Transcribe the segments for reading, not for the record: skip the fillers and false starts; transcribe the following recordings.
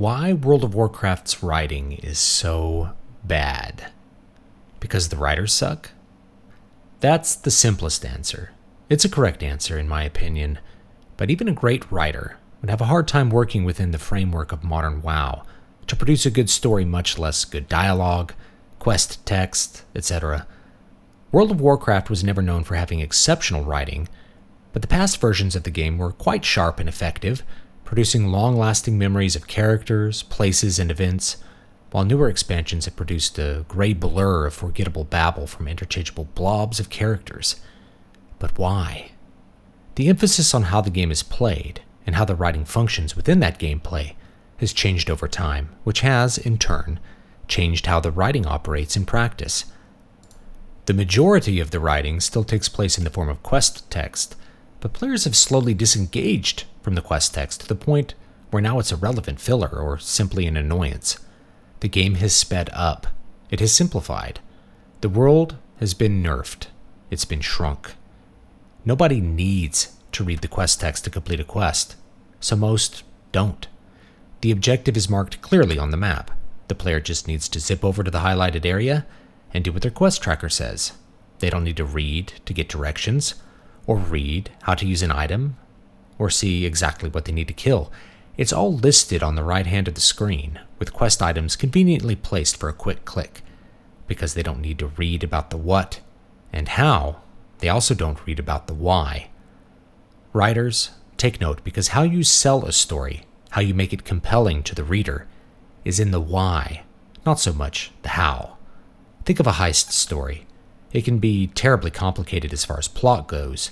Why World of Warcraft's writing is so bad? Because the writers suck? That's the simplest answer. It's a correct answer, in my opinion, but even a great writer would have a hard time working within the framework of modern WoW to produce a good story, much less good dialogue, quest text, etc. World of Warcraft was never known for having exceptional writing, but the past versions of the game were quite sharp and effective, producing long-lasting memories of characters, places, and events, while newer expansions have produced a gray blur of forgettable babble from interchangeable blobs of characters. But why? The emphasis on how the game is played and how the writing functions within that gameplay has changed over time, which has, in turn, changed how the writing operates in practice. The majority of the writing still takes place in the form of quest text, but players have slowly disengaged from the quest text to the point where now it's irrelevant filler or simply an annoyance. The game has sped up. It has simplified. The world has been nerfed. It's been shrunk. Nobody needs to read the quest text to complete a quest, so most don't. The objective is marked clearly on the map. The player just needs to zip over to the highlighted area and do what their quest tracker says. They don't need to read to get directions, or read how to use an item, or see exactly what they need to kill. It's all listed on the right hand of the screen, with quest items conveniently placed for a quick click. Because they don't need to read about the what and how, they also don't read about the why. Writers, take note, because how you sell a story, how you make it compelling to the reader, is in the why, not so much the how. Think of a heist story. It can be terribly complicated as far as plot goes,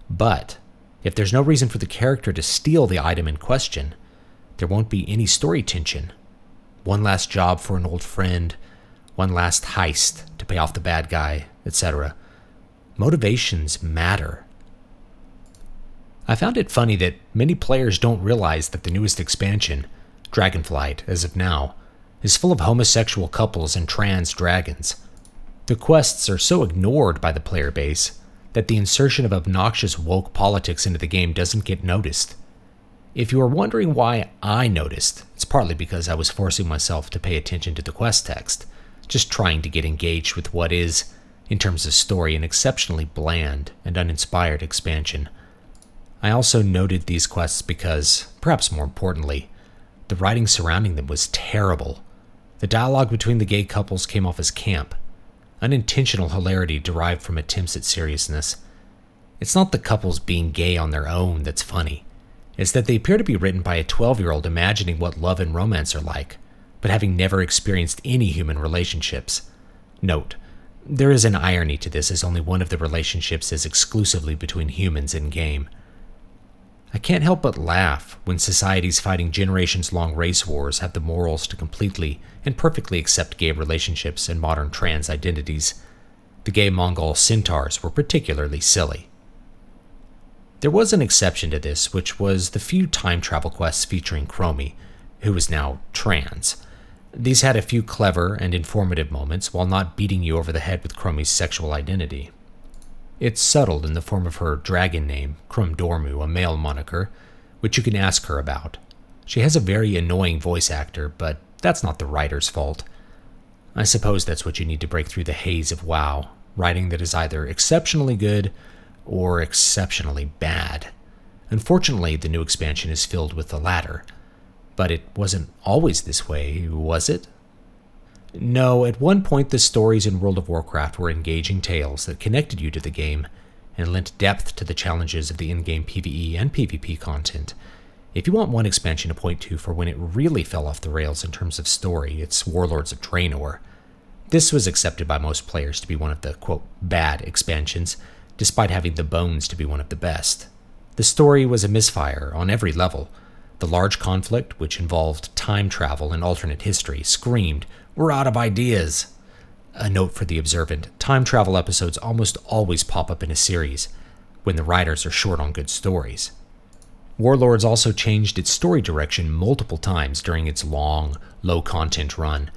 but if there's no reason for the character to steal the item in question, there won't be any story tension. One last job for an old friend, one last heist to pay off the bad guy, etc. Motivations matter. I found it funny that many players don't realize that the newest expansion, Dragonflight, as of now, is full of homosexual couples and trans dragons. The quests are so ignored by the player base that the insertion of obnoxious woke politics into the game doesn't get noticed. If you are wondering why I noticed, it's partly because I was forcing myself to pay attention to the quest text, just trying to get engaged with what is, in terms of story, an exceptionally bland and uninspired expansion. I also noted these quests because, perhaps more importantly, the writing surrounding them was terrible. The dialogue between the gay couples came off as camp. Unintentional hilarity derived from attempts at seriousness. It's not the couples being gay on their own that's funny. It's that they appear to be written by a 12-year-old imagining what love and romance are like, but having never experienced any human relationships. Note, there is an irony to this, as only one of the relationships is exclusively between humans in-game. I can't help but laugh when societies fighting generations-long race wars have the morals to completely and perfectly accept gay relationships and modern trans identities. The gay Mongol centaurs were particularly silly. There was an exception to this, which was the few time travel quests featuring Chromie, who was now trans. These had a few clever and informative moments while not beating you over the head with Chromie's sexual identity. It's subtle in the form of her dragon name, Crumdormu, a male moniker, which you can ask her about. She has a very annoying voice actor, but that's not the writer's fault. I suppose that's what you need to break through the haze of WoW, writing that is either exceptionally good or exceptionally bad. Unfortunately, the new expansion is filled with the latter. But it wasn't always this way, was it? No, at one point the stories in World of Warcraft were engaging tales that connected you to the game and lent depth to the challenges of the in-game PvE and PvP content. If you want one expansion to point to for when it really fell off the rails in terms of story, it's Warlords of Draenor. This was accepted by most players to be one of the, quote, bad expansions, despite having the bones to be one of the best. The story was a misfire on every level. The large conflict, which involved time travel and alternate history, screamed, "We're out of ideas!" A note for the observant, time travel episodes almost always pop up in a series, when the writers are short on good stories. Warlords also changed its story direction multiple times during its long, low-content run,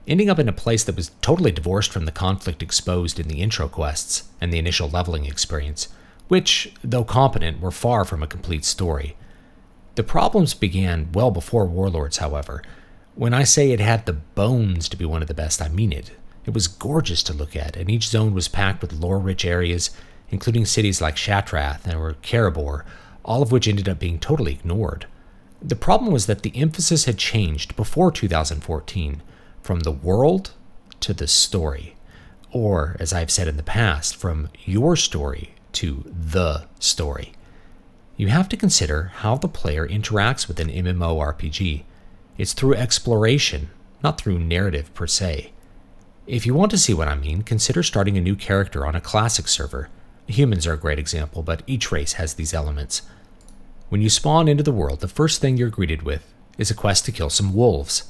ending up in a place that was totally divorced from the conflict exposed in the intro quests and the initial leveling experience, which, though competent, were far from a complete story. The problems began well before Warlords, however, When I say it had the bones to be one of the best, I mean it. It was gorgeous to look at, and each zone was packed with lore-rich areas, including cities like Shatrath or Karabor, all of which ended up being totally ignored. The problem was that the emphasis had changed before 2014 from the world to the story, or, as I've said in the past, from your story to the story. You have to consider how the player interacts with an MMORPG. It's through exploration, not through narrative per se. If you want to see what I mean, consider starting a new character on a classic server. Humans are a great example, but each race has these elements. When you spawn into the world, the first thing you're greeted with is a quest to kill some wolves.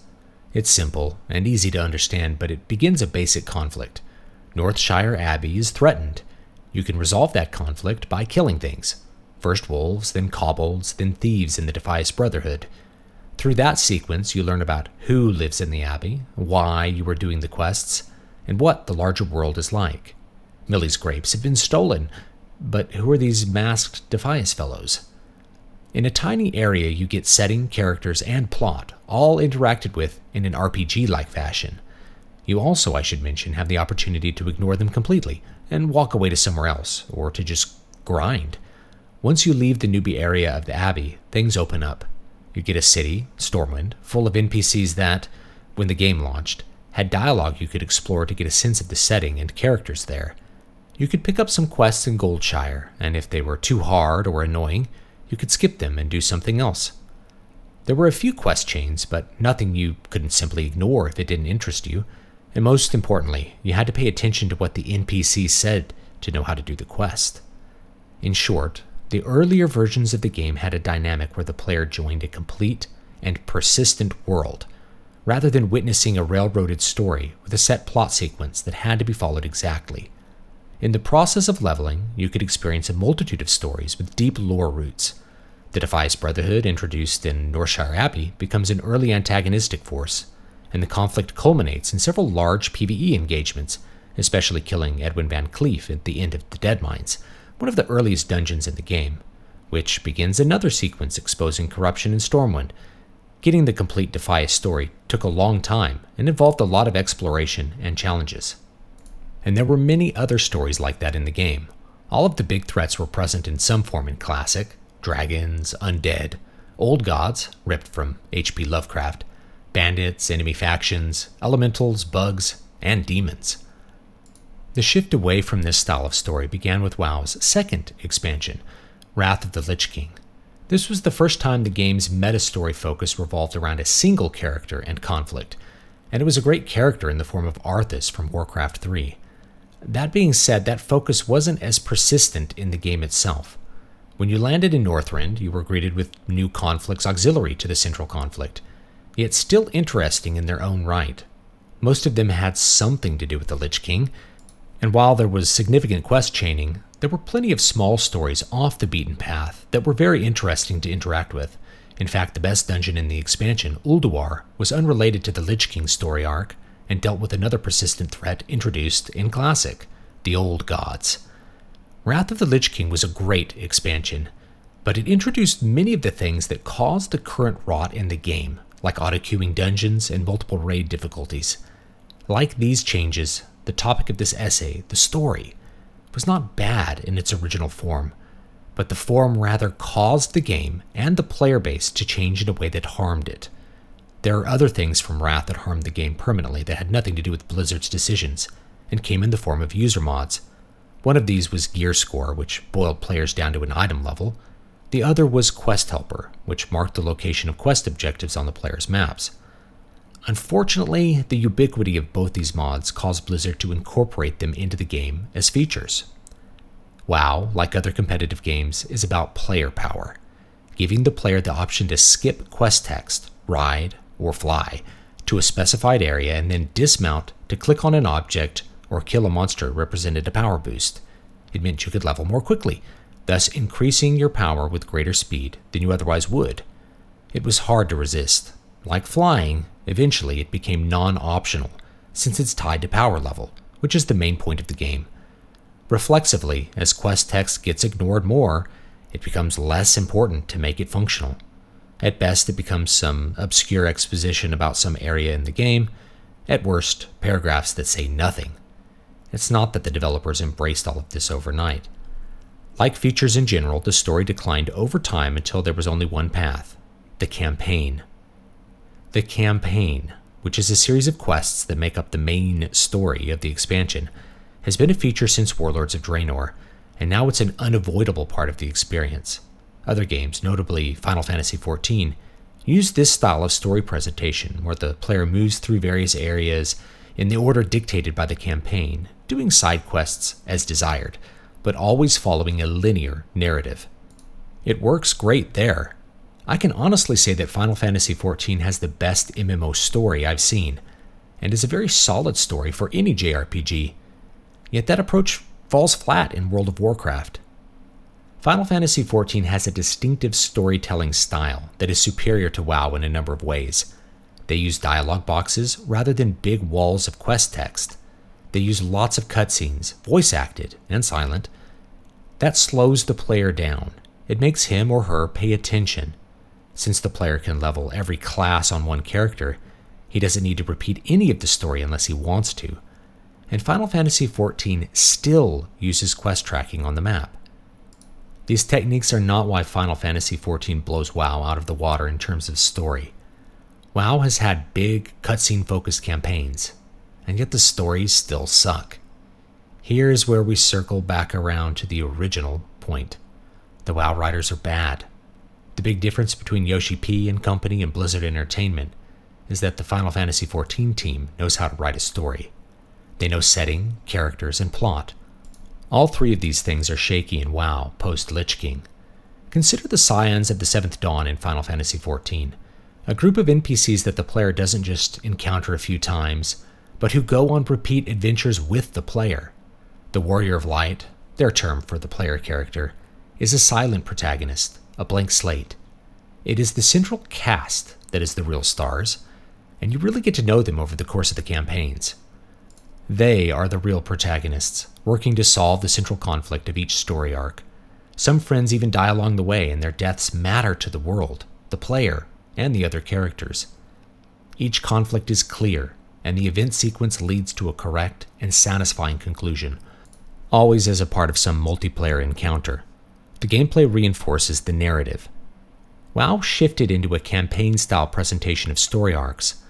It's simple and easy to understand, but it begins a basic conflict. Northshire Abbey is threatened. You can resolve that conflict by killing things. First wolves, then kobolds, then thieves in the Defias Brotherhood. Through that sequence, you learn about who lives in the Abbey, why you are doing the quests, and what the larger world is like. Millie's grapes have been stolen, but who are these masked Defias fellows? In a tiny area, you get setting, characters, and plot, all interacted with in an RPG-like fashion. You also, I should mention, have the opportunity to ignore them completely and walk away to somewhere else, or to just grind. Once you leave the newbie area of the Abbey, things open up. You get a city, Stormwind, full of NPCs that, when the game launched, had dialogue you could explore to get a sense of the setting and characters there. You could pick up some quests in Goldshire, and if they were too hard or annoying, you could skip them and do something else. There were a few quest chains, but nothing you couldn't simply ignore if it didn't interest you, and most importantly, you had to pay attention to what the NPC said to know how to do the quest. In short, the earlier versions of the game had a dynamic where the player joined a complete and persistent world, rather than witnessing a railroaded story with a set plot sequence that had to be followed exactly. In the process of leveling, you could experience a multitude of stories with deep lore roots. The Defias Brotherhood, introduced in Northshire Abbey, becomes an early antagonistic force, and the conflict culminates in several large PvE engagements, especially killing Edwin Van Cleef at the end of the Deadmines, one of the earliest dungeons in the game, which begins another sequence exposing corruption in Stormwind. Getting the complete Defias story took a long time and involved a lot of exploration and challenges. And there were many other stories like that in the game. All of the big threats were present in some form in Classic: dragons, undead, old gods, ripped from H.P. Lovecraft, bandits, enemy factions, elementals, bugs, and demons. The shift away from this style of story began with WoW's second expansion, Wrath of the Lich King. This was the first time the game's meta-story focus revolved around a single character and conflict, and it was a great character in the form of Arthas from Warcraft 3. That being said, that focus wasn't as persistent in the game itself. When you landed in Northrend, you were greeted with new conflicts auxiliary to the central conflict, yet still interesting in their own right. Most of them had something to do with the Lich King, and while there was significant quest chaining, there were plenty of small stories off the beaten path that were very interesting to interact with. In fact, the best dungeon in the expansion, Ulduar, was unrelated to the Lich King story arc and dealt with another persistent threat introduced in Classic, the Old Gods. Wrath of the Lich King was a great expansion, but it introduced many of the things that caused the current rot in the game, like auto-queuing dungeons and multiple raid difficulties. Like these changes, the topic of this essay, the story, was not bad in its original form, but the form rather caused the game and the player base to change in a way that harmed it. There are other things from Wrath that harmed the game permanently that had nothing to do with Blizzard's decisions, and came in the form of user mods. One of these was Gear Score, which boiled players down to an item level. The other was Quest Helper, which marked the location of quest objectives on the player's maps. Unfortunately, the ubiquity of both these mods caused Blizzard to incorporate them into the game as features. WoW, like other competitive games, is about player power, giving the player the option to skip quest text, ride, or fly to a specified area and then dismount to click on an object or kill a monster represented a power boost. It meant you could level more quickly, thus increasing your power with greater speed than you otherwise would. It was hard to resist. Like flying, eventually it became non-optional, since it's tied to power level, which is the main point of the game. Reflexively, as quest text gets ignored more, it becomes less important to make it functional. At best, it becomes some obscure exposition about some area in the game. At worst, paragraphs that say nothing. It's not that the developers embraced all of this overnight. Like features in general, the story declined over time until there was only one path: the campaign. The campaign, which is a series of quests that make up the main story of the expansion, has been a feature since Warlords of Draenor, and now it's an unavoidable part of the experience. Other games, notably Final Fantasy XIV, use this style of story presentation where the player moves through various areas in the order dictated by the campaign, doing side quests as desired, but always following a linear narrative. It works great there. I can honestly say that Final Fantasy XIV has the best MMO story I've seen, and is a very solid story for any JRPG, yet that approach falls flat in World of Warcraft. Final Fantasy XIV has a distinctive storytelling style that is superior to WoW in a number of ways. They use dialogue boxes rather than big walls of quest text. They use lots of cutscenes, voice acted and silent. That slows the player down. It makes him or her pay attention. Since the player can level every class on one character, he doesn't need to repeat any of the story unless he wants to. And Final Fantasy XIV still uses quest tracking on the map. These techniques are not why Final Fantasy XIV blows WoW out of the water in terms of story. WoW has had big, cutscene-focused campaigns, and yet the stories still suck. Here's where we circle back around to the original point. The WoW writers are bad. The big difference between Yoshi P and company and Blizzard Entertainment is that the Final Fantasy XIV team knows how to write a story. They know setting, characters, and plot. All three of these things are shaky in WoW post-Lich King. Consider the Scions of the Seventh Dawn in Final Fantasy XIV, a group of NPCs that the player doesn't just encounter a few times, but who go on repeat adventures with the player. The Warrior of Light, their term for the player character, is a silent protagonist, a blank slate. It is the central cast that is the real stars, and you really get to know them over the course of the campaigns. They are the real protagonists, working to solve the central conflict of each story arc. Some friends even die along the way, and their deaths matter to the world, the player, and the other characters. Each conflict is clear, and the event sequence leads to a correct and satisfying conclusion, always as a part of some multiplayer encounter. The gameplay reinforces the narrative. WoW shifted into a campaign-style presentation of story arcs,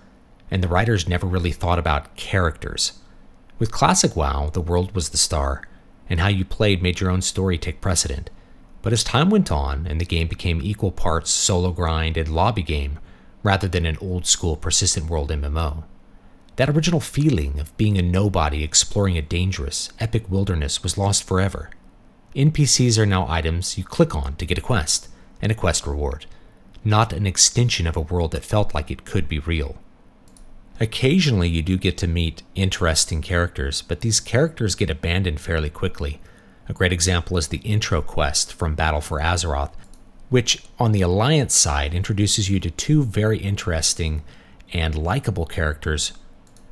and the writers never really thought about characters. With classic WoW, the world was the star, and how you played made your own story take precedent. But as time went on, and the game became equal parts solo grind and lobby game, rather than an old-school persistent world MMO, that original feeling of being a nobody exploring a dangerous, epic wilderness was lost forever. NPCs are now items you click on to get a quest, and a quest reward, not an extension of a world that felt like it could be real. Occasionally you do get to meet interesting characters, but these characters get abandoned fairly quickly. A great example is the intro quest from Battle for Azeroth, which on the Alliance side introduces you to two very interesting and likable characters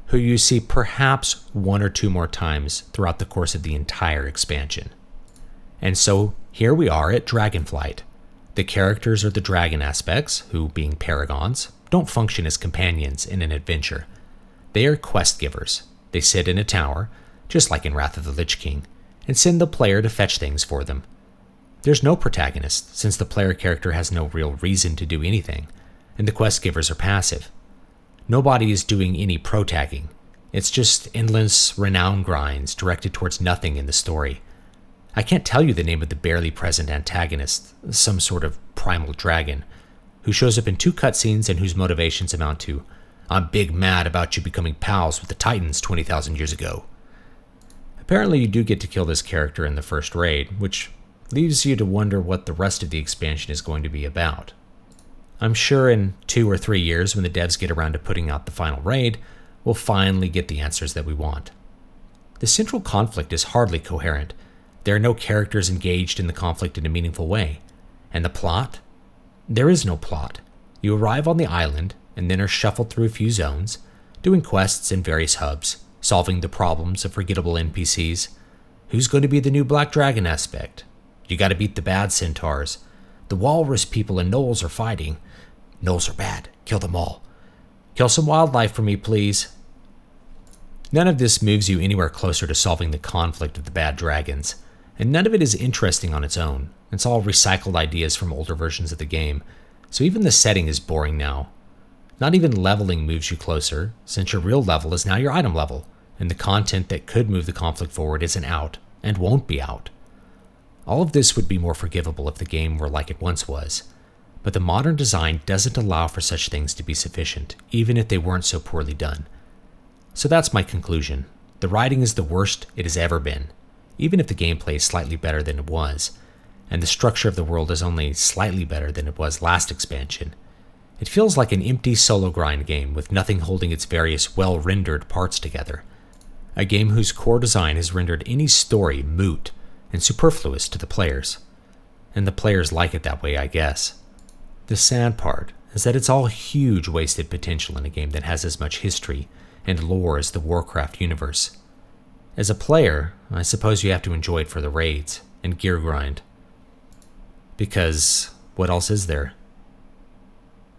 who you see perhaps one or two more times throughout the course of the entire expansion. And so here we are at Dragonflight. The characters are the dragon aspects, who, being paragons, don't function as companions in an adventure. They are quest givers. They sit in a tower, just like in Wrath of the Lich King, and send the player to fetch things for them. There's no protagonist, since the player character has no real reason to do anything, and the quest givers are passive. Nobody is doing any pro-tagging. It's just endless renown grinds directed towards nothing in the story. I can't tell you the name of the barely present antagonist, some sort of primal dragon, who shows up in 2 cutscenes and whose motivations amount to, "I'm big mad about you becoming pals with the Titans 20,000 years ago." Apparently you do get to kill this character in the first raid, which leaves you to wonder what the rest of the expansion is going to be about. I'm sure in 2 or 3 years, when the devs get around to putting out the final raid, we'll finally get the answers that we want. The central conflict is hardly coherent. There are no characters engaged in the conflict in a meaningful way. And the plot? There is no plot. You arrive on the island and then are shuffled through a few zones, doing quests in various hubs, solving the problems of forgettable NPCs. Who's going to be the new Black Dragon aspect? You gotta beat the bad centaurs. The walrus people and gnolls are fighting. Gnolls are bad. Kill them all. Kill some wildlife for me, please. None of this moves you anywhere closer to solving the conflict of the bad dragons, and none of it is interesting on its own. It's all recycled ideas from older versions of the game, so even the setting is boring now. Not even leveling moves you closer, since your real level is now your item level, and the content that could move the conflict forward isn't out, and won't be out. All of this would be more forgivable if the game were like it once was, but the modern design doesn't allow for such things to be sufficient, even if they weren't so poorly done. So that's my conclusion. The writing is the worst it has ever been, even if the gameplay is slightly better than it was, and the structure of the world is only slightly better than it was last expansion. It feels like an empty solo grind game with nothing holding its various well-rendered parts together. A game whose core design has rendered any story moot and superfluous to the players. And the players like it that way, I guess. The sad part is that it's all huge wasted potential in a game that has as much history and lore as the Warcraft universe. As a player, I suppose you have to enjoy it for the raids and gear grind. Because what else is there?